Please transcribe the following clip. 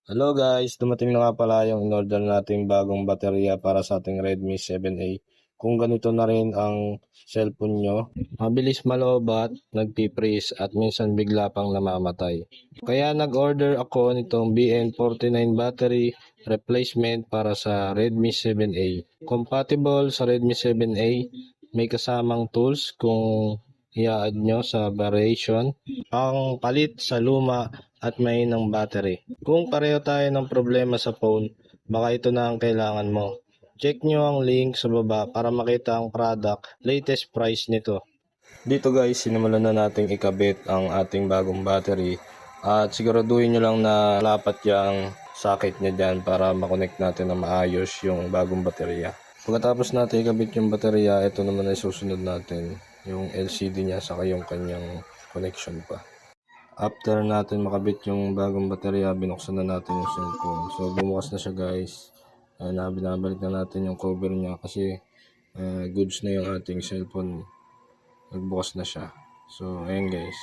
Hello guys, dumating na nga pala yung in-order nating bagong baterya para sa ating Redmi 7A. Kung ganito na rin ang cellphone nyo, mabilis malobat, nagpi-freeze at minsan bigla pang namamatay. Kaya nag-order ako nitong BN49 battery replacement para sa Redmi 7A. Compatible sa Redmi 7A, may kasamang tools kung i-add nyo sa variation, ang palit sa luma at mahinang battery. Kung pareho tayo ng problema sa phone, baka ito na ang kailangan mo. Check nyo ang link sa baba para makita ang product, latest price nito. Dito guys, sinimulan na nating ikabit ang ating bagong battery at siguraduhin nyo lang na lapat yung socket niya dyan para makonect natin na maayos yung bagong baterya. Pagkatapos natin ikabit yung baterya, ito naman ay susunod natin yung LCD niya saka yung kanyang connection pa. After natin makabit yung bagong baterya, binuksan na natin yung cellphone. So bumukas na siya guys. Binabalik na natin yung cover niya kasi goods na yung ating cellphone. Nagbukas na siya. So ayan guys.